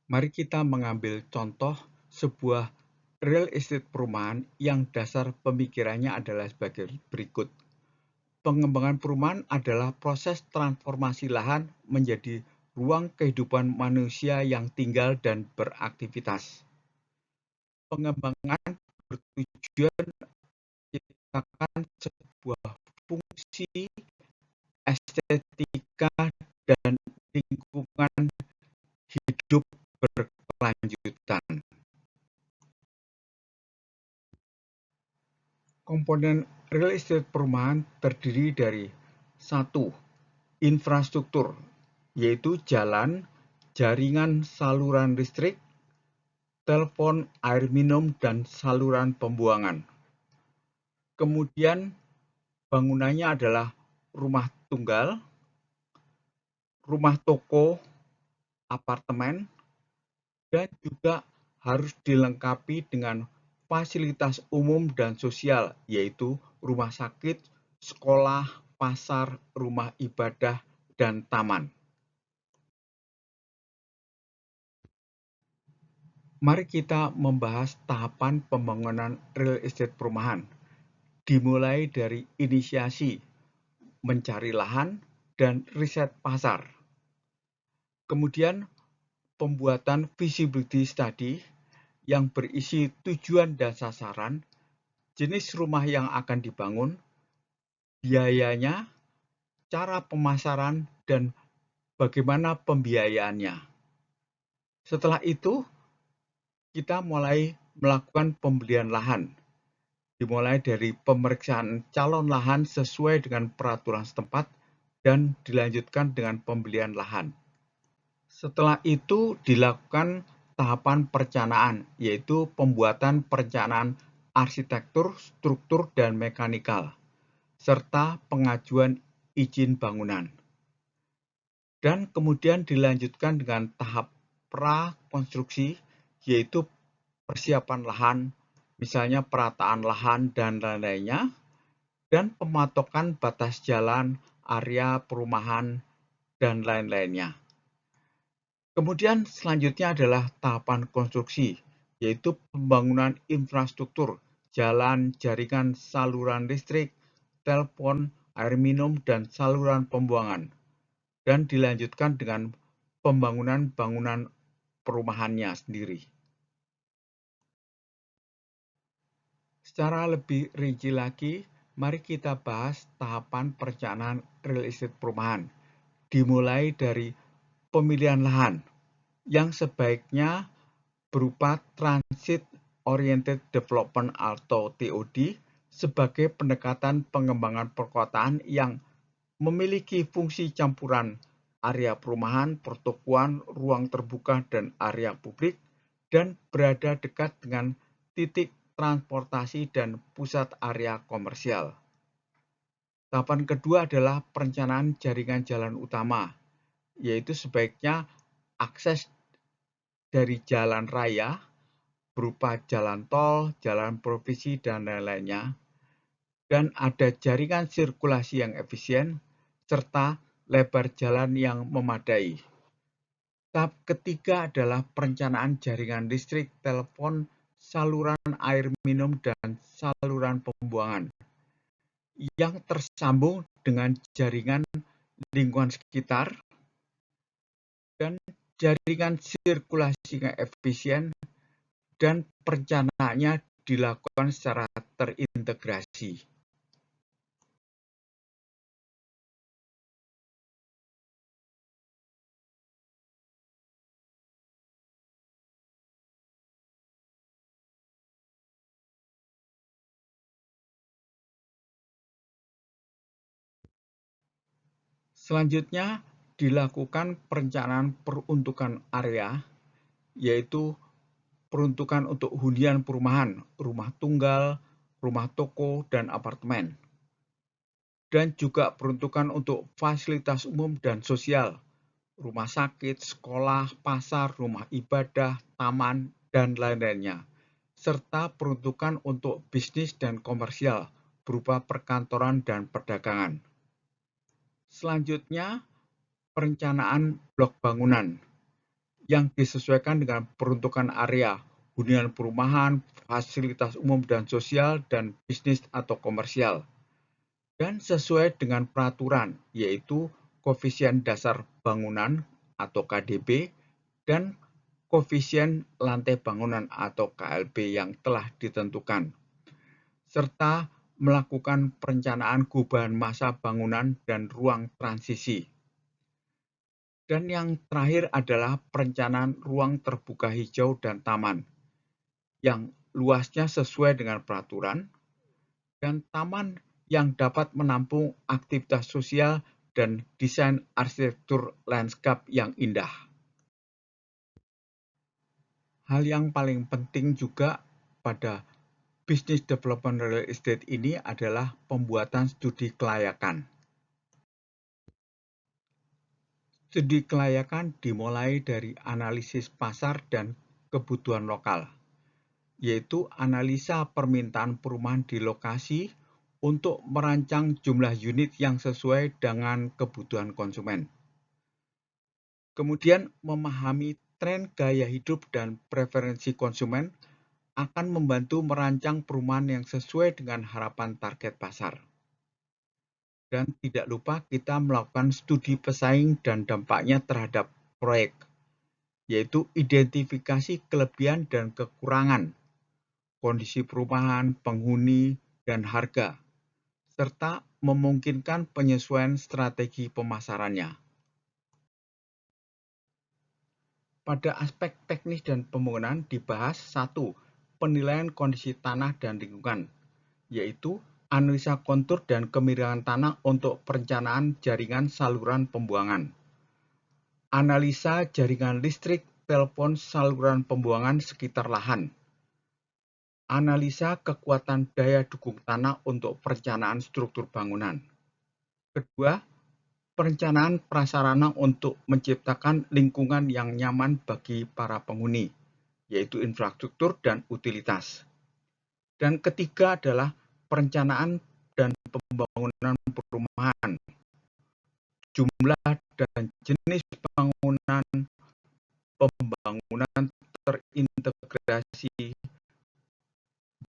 Mari kita mengambil contoh sebuah real estate perumahan yang dasar pemikirannya adalah sebagai berikut. Pengembangan perumahan adalah proses transformasi lahan menjadi ruang kehidupan manusia yang tinggal dan beraktivitas. Pengembangan bertujuan menciptakan sebuah fungsi estetika dan lingkungan hidup berkelanjutan. Komponen real estate perumahan terdiri dari satu, infrastruktur, yaitu jalan, jaringan saluran listrik, telepon, air minum, dan saluran pembuangan. Kemudian bangunannya adalah rumah tunggal, rumah toko, apartemen, dan juga harus dilengkapi dengan fasilitas umum dan sosial, yaitu rumah sakit, sekolah, pasar, rumah ibadah, dan taman. Mari kita membahas tahapan pembangunan real estate perumahan, dimulai dari inisiasi, mencari lahan, dan riset pasar. Kemudian pembuatan feasibility study yang berisi tujuan dan sasaran, jenis rumah yang akan dibangun, biayanya, cara pemasaran, dan bagaimana pembiayaannya. Setelah itu, kita mulai melakukan pembelian lahan, dimulai dari pemeriksaan calon lahan sesuai dengan peraturan setempat dan dilanjutkan dengan pembelian lahan. Setelah itu dilakukan tahapan perencanaan, yaitu pembuatan perencanaan arsitektur, struktur, dan mekanikal, serta pengajuan izin bangunan. Dan kemudian dilanjutkan dengan tahap prakonstruksi, yaitu persiapan lahan, misalnya perataan lahan dan lain-lainnya, dan pematokan batas jalan, area perumahan, dan lain-lainnya. Kemudian selanjutnya adalah tahapan konstruksi, yaitu pembangunan infrastruktur, jalan, jaringan saluran listrik, telepon, air minum, dan saluran pembuangan, dan dilanjutkan dengan pembangunan bangunan perumahannya sendiri. Secara lebih rinci lagi, mari kita bahas tahapan perencanaan real estate perumahan, dimulai dari pemilihan lahan yang sebaiknya berupa Transit Oriented Development atau TOD sebagai pendekatan pengembangan perkotaan yang memiliki fungsi campuran area perumahan, pertokoan, ruang terbuka, dan area publik, dan berada dekat dengan titik transportasi dan pusat area komersial. Tahapan kedua adalah perencanaan jaringan jalan utama, yaitu sebaiknya akses dari jalan raya berupa jalan tol, jalan provinsi, dan lain-lainnya, dan ada jaringan sirkulasi yang efisien, serta lebar jalan yang memadai. Tahap ketiga adalah perencanaan jaringan listrik, telepon, saluran air minum, dan saluran pembuangan yang tersambung dengan jaringan lingkungan sekitar dan jaringan sirkulasi yang efisien, dan perencanaannya dilakukan secara terintegrasi. Selanjutnya dilakukan perencanaan peruntukan area, yaitu peruntukan untuk hunian perumahan, rumah tunggal, rumah toko, dan apartemen. Dan juga peruntukan untuk fasilitas umum dan sosial, rumah sakit, sekolah, pasar, rumah ibadah, taman, dan lain-lainnya. Serta peruntukan untuk bisnis dan komersial berupa perkantoran dan perdagangan. Selanjutnya, perencanaan blok bangunan, yang disesuaikan dengan peruntukan area, hunian perumahan, fasilitas umum dan sosial, dan bisnis atau komersial. Dan sesuai dengan peraturan, yaitu koefisien dasar bangunan atau KDB dan koefisien lantai bangunan atau KLB yang telah ditentukan, serta melakukan perencanaan gubahan massa bangunan dan ruang transisi. Dan yang terakhir adalah perencanaan ruang terbuka hijau dan taman, yang luasnya sesuai dengan peraturan, dan taman yang dapat menampung aktivitas sosial dan desain arsitektur lanskap yang indah. Hal yang paling penting juga pada Business Development Real Estate ini adalah pembuatan studi kelayakan. Studi kelayakan dimulai dari analisis pasar dan kebutuhan lokal, yaitu analisa permintaan perumahan di lokasi untuk merancang jumlah unit yang sesuai dengan kebutuhan konsumen. Kemudian memahami tren gaya hidup dan preferensi konsumen akan membantu merancang perumahan yang sesuai dengan harapan target pasar. Dan tidak lupa kita melakukan studi pesaing dan dampaknya terhadap proyek, yaitu identifikasi kelebihan dan kekurangan, kondisi perumahan, penghuni, dan harga, serta memungkinkan penyesuaian strategi pemasarannya. Pada aspek teknis dan pembangunan dibahas 1. Penilaian kondisi tanah dan lingkungan, yaitu analisa kontur dan kemiringan tanah untuk perencanaan jaringan saluran pembuangan. Analisa jaringan listrik, telepon, saluran pembuangan sekitar lahan. Analisa kekuatan daya dukung tanah untuk perencanaan struktur bangunan. Kedua, perencanaan prasarana untuk menciptakan lingkungan yang nyaman bagi para penghuni, yaitu infrastruktur dan utilitas. Dan ketiga adalah perencanaan dan pembangunan perumahan, jumlah dan jenis bangunan, pembangunan terintegrasi,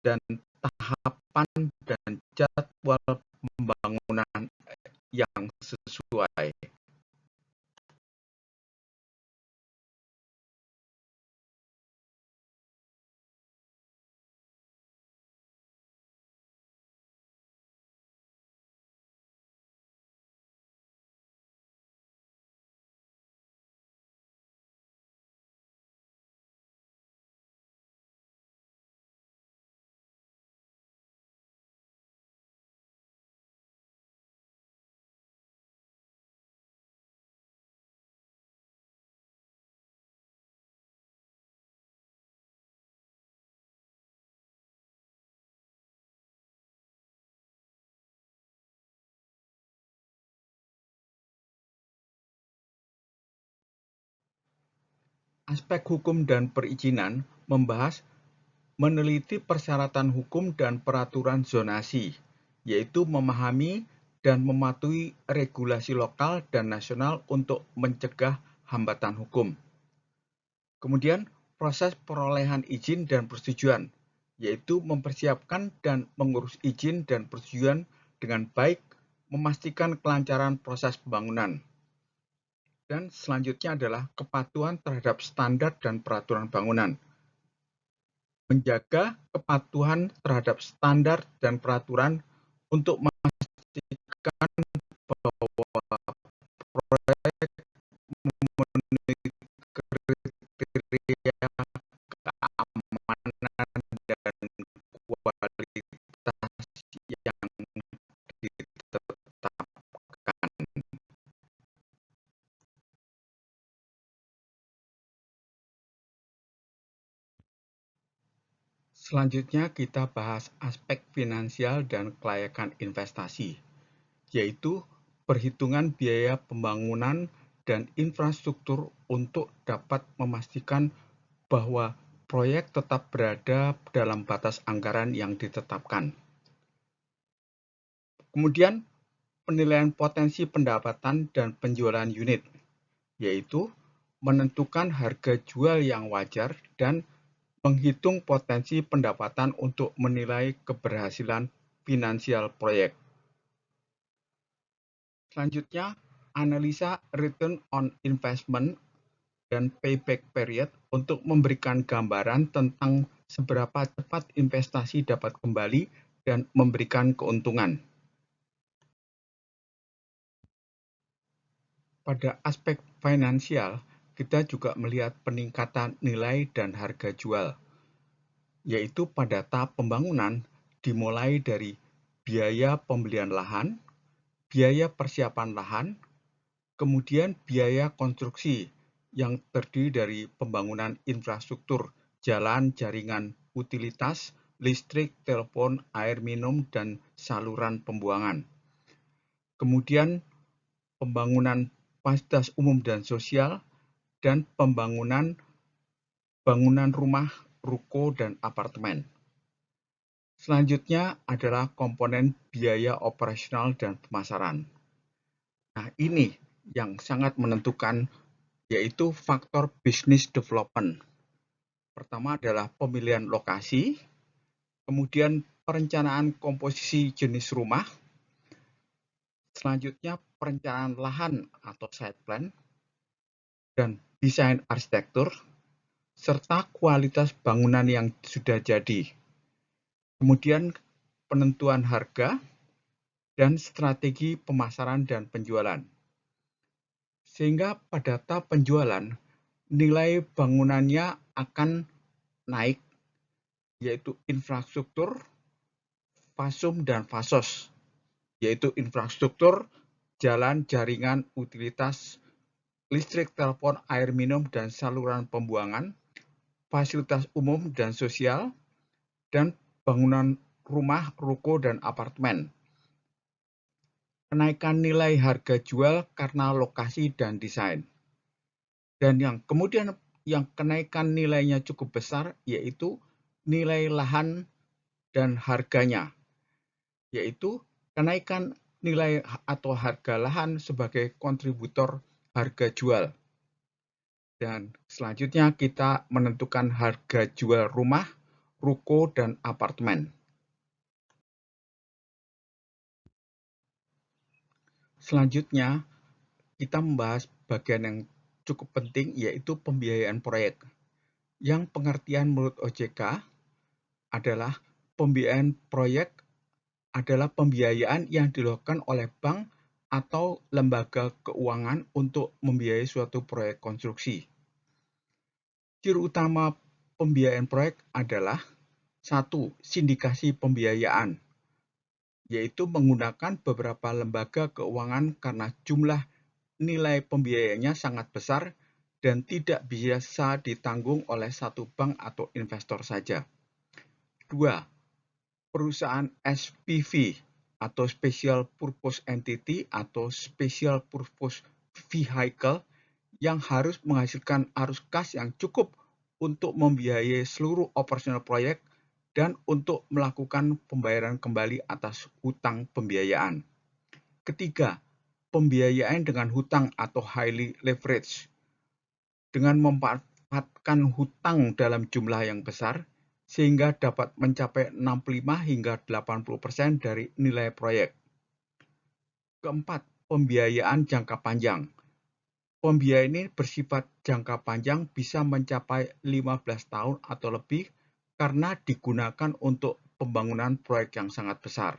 dan tahapan dan jadwal pembangunan yang sesuai. Aspek hukum dan perizinan membahas meneliti persyaratan hukum dan peraturan zonasi, yaitu memahami dan mematuhi regulasi lokal dan nasional untuk mencegah hambatan hukum. Kemudian, proses perolehan izin dan persetujuan, yaitu mempersiapkan dan mengurus izin dan persetujuan dengan baik, memastikan kelancaran proses pembangunan. Dan selanjutnya adalah kepatuhan terhadap standar dan peraturan bangunan. Menjaga kepatuhan terhadap standar dan peraturan untuk memastikan bahwa proyek memenuhi kriteria keamanan dan kualitas yang ditetapkan. Selanjutnya kita bahas aspek finansial dan kelayakan investasi, yaitu perhitungan biaya pembangunan dan infrastruktur untuk dapat memastikan bahwa proyek tetap berada dalam batas anggaran yang ditetapkan. Kemudian, penilaian potensi pendapatan dan penjualan unit, yaitu menentukan harga jual yang wajar, dan menghitung potensi pendapatan untuk menilai keberhasilan finansial proyek. Selanjutnya, analisa return on investment dan payback period untuk memberikan gambaran tentang seberapa cepat investasi dapat kembali dan memberikan keuntungan. Pada aspek finansial, kita juga melihat peningkatan nilai dan harga jual, yaitu pada tahap pembangunan dimulai dari biaya pembelian lahan, biaya persiapan lahan, kemudian biaya konstruksi yang terdiri dari pembangunan infrastruktur, jalan, jaringan utilitas, listrik, telepon, air minum, dan saluran pembuangan. Kemudian pembangunan fasilitas umum dan sosial, dan pembangunan bangunan rumah, ruko, dan apartemen. Selanjutnya adalah komponen biaya operasional dan pemasaran. Nah, ini yang sangat menentukan, yaitu faktor business development. Pertama adalah pemilihan lokasi, kemudian perencanaan komposisi jenis rumah, selanjutnya perencanaan lahan atau site plan, dan desain arsitektur, serta kualitas bangunan yang sudah jadi. Kemudian penentuan harga dan strategi pemasaran dan penjualan. Sehingga pada tahap penjualan, nilai bangunannya akan naik, yaitu infrastruktur, fasum, dan fasos, yaitu infrastruktur, jalan, jaringan, utilitas, listrik, telepon, air minum, dan saluran pembuangan, fasilitas umum dan sosial, dan bangunan rumah, ruko, dan apartemen. Kenaikan nilai harga jual karena lokasi dan desain. Dan yang kemudian yang kenaikan nilainya cukup besar, yaitu nilai lahan dan harganya, yaitu kenaikan nilai atau harga lahan sebagai kontributor harga jual. Dan selanjutnya kita menentukan harga jual rumah, ruko, dan apartemen. Selanjutnya, kita membahas bagian yang cukup penting, yaitu pembiayaan proyek. Yang pengertian menurut OJK adalah pembiayaan proyek adalah pembiayaan yang dilakukan oleh bank atau lembaga keuangan untuk membiayai suatu proyek konstruksi. Ciri utama pembiayaan proyek adalah 1. Sindikasi pembiayaan, yaitu menggunakan beberapa lembaga keuangan karena jumlah nilai pembiayaannya sangat besar dan tidak bisa ditanggung oleh satu bank atau investor saja. 2. Perusahaan SPV atau Special Purpose Entity atau Special Purpose Vehicle yang harus menghasilkan arus kas yang cukup untuk membiayai seluruh operasional proyek dan untuk melakukan pembayaran kembali atas hutang pembiayaan. Ketiga, pembiayaan dengan hutang atau highly leverage. Dengan memanfaatkan hutang dalam jumlah yang besar, sehingga dapat mencapai 65 hingga 80% dari nilai proyek. Keempat, pembiayaan jangka panjang. Pembiayaan ini bersifat jangka panjang, bisa mencapai 15 tahun atau lebih karena digunakan untuk pembangunan proyek yang sangat besar.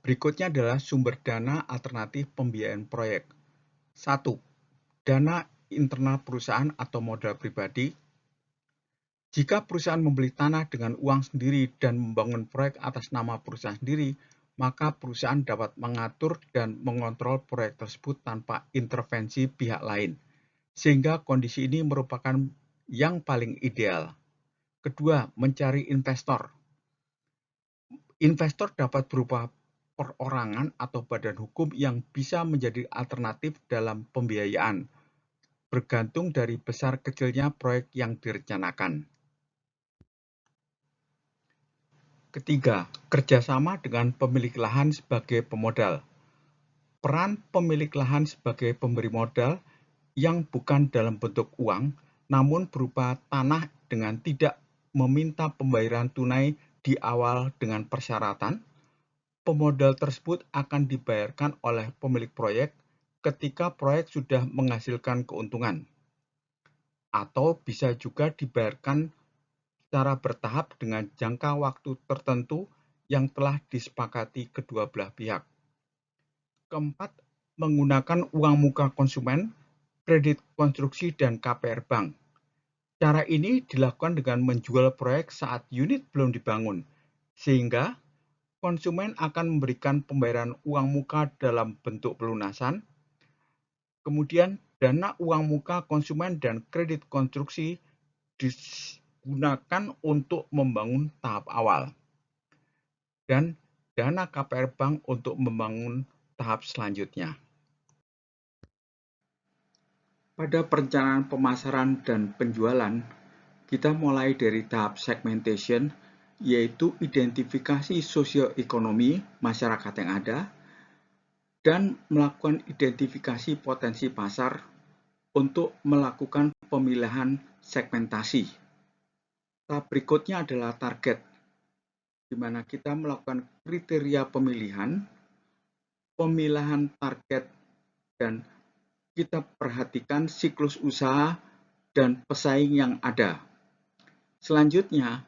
Berikutnya adalah sumber dana alternatif pembiayaan proyek. 1. Dana internal perusahaan atau modal pribadi. Jika perusahaan membeli tanah dengan uang sendiri dan membangun proyek atas nama perusahaan sendiri, maka perusahaan dapat mengatur dan mengontrol proyek tersebut tanpa intervensi pihak lain, sehingga kondisi ini merupakan yang paling ideal. Kedua, mencari investor. Investor dapat berupa perorangan atau badan hukum yang bisa menjadi alternatif dalam pembiayaan, bergantung dari besar kecilnya proyek yang direncanakan. Ketiga, kerjasama dengan pemilik lahan sebagai pemodal. Peran pemilik lahan sebagai pemberi modal yang bukan dalam bentuk uang, namun berupa tanah dengan tidak meminta pembayaran tunai di awal dengan persyaratan, pemodal tersebut akan dibayarkan oleh pemilik proyek ketika proyek sudah menghasilkan keuntungan, atau bisa juga dibayarkan secara bertahap dengan jangka waktu tertentu yang telah disepakati kedua belah pihak. Keempat, menggunakan uang muka konsumen, kredit konstruksi, dan KPR bank. Cara ini dilakukan dengan menjual proyek saat unit belum dibangun, sehingga konsumen akan memberikan pembayaran uang muka dalam bentuk pelunasan. Kemudian, dana uang muka konsumen dan kredit konstruksi digunakan untuk membangun tahap awal, dan dana KPR bank untuk membangun tahap selanjutnya. Pada perencanaan pemasaran dan penjualan, kita mulai dari tahap segmentation, yaitu identifikasi sosioekonomi masyarakat yang ada, dan melakukan identifikasi potensi pasar untuk melakukan pemilihan segmentasi. Tahap berikutnya adalah target, di mana kita melakukan kriteria pemilihan target, dan kita perhatikan siklus usaha dan pesaing yang ada. Selanjutnya,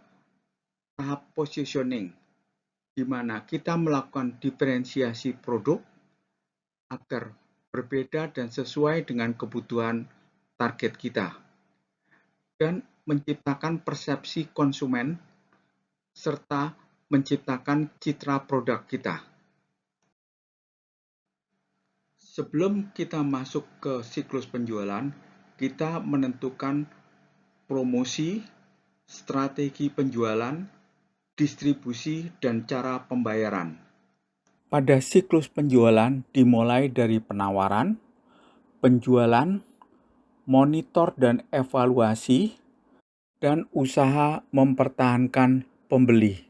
tahap positioning, di mana kita melakukan diferensiasi produk agar berbeda dan sesuai dengan kebutuhan target kita, dan menciptakan persepsi konsumen, serta menciptakan citra produk kita. Sebelum kita masuk ke siklus penjualan, kita menentukan promosi, strategi penjualan, distribusi, dan cara pembayaran. Pada siklus penjualan dimulai dari penawaran, penjualan, monitor dan evaluasi, dan usaha mempertahankan pembeli.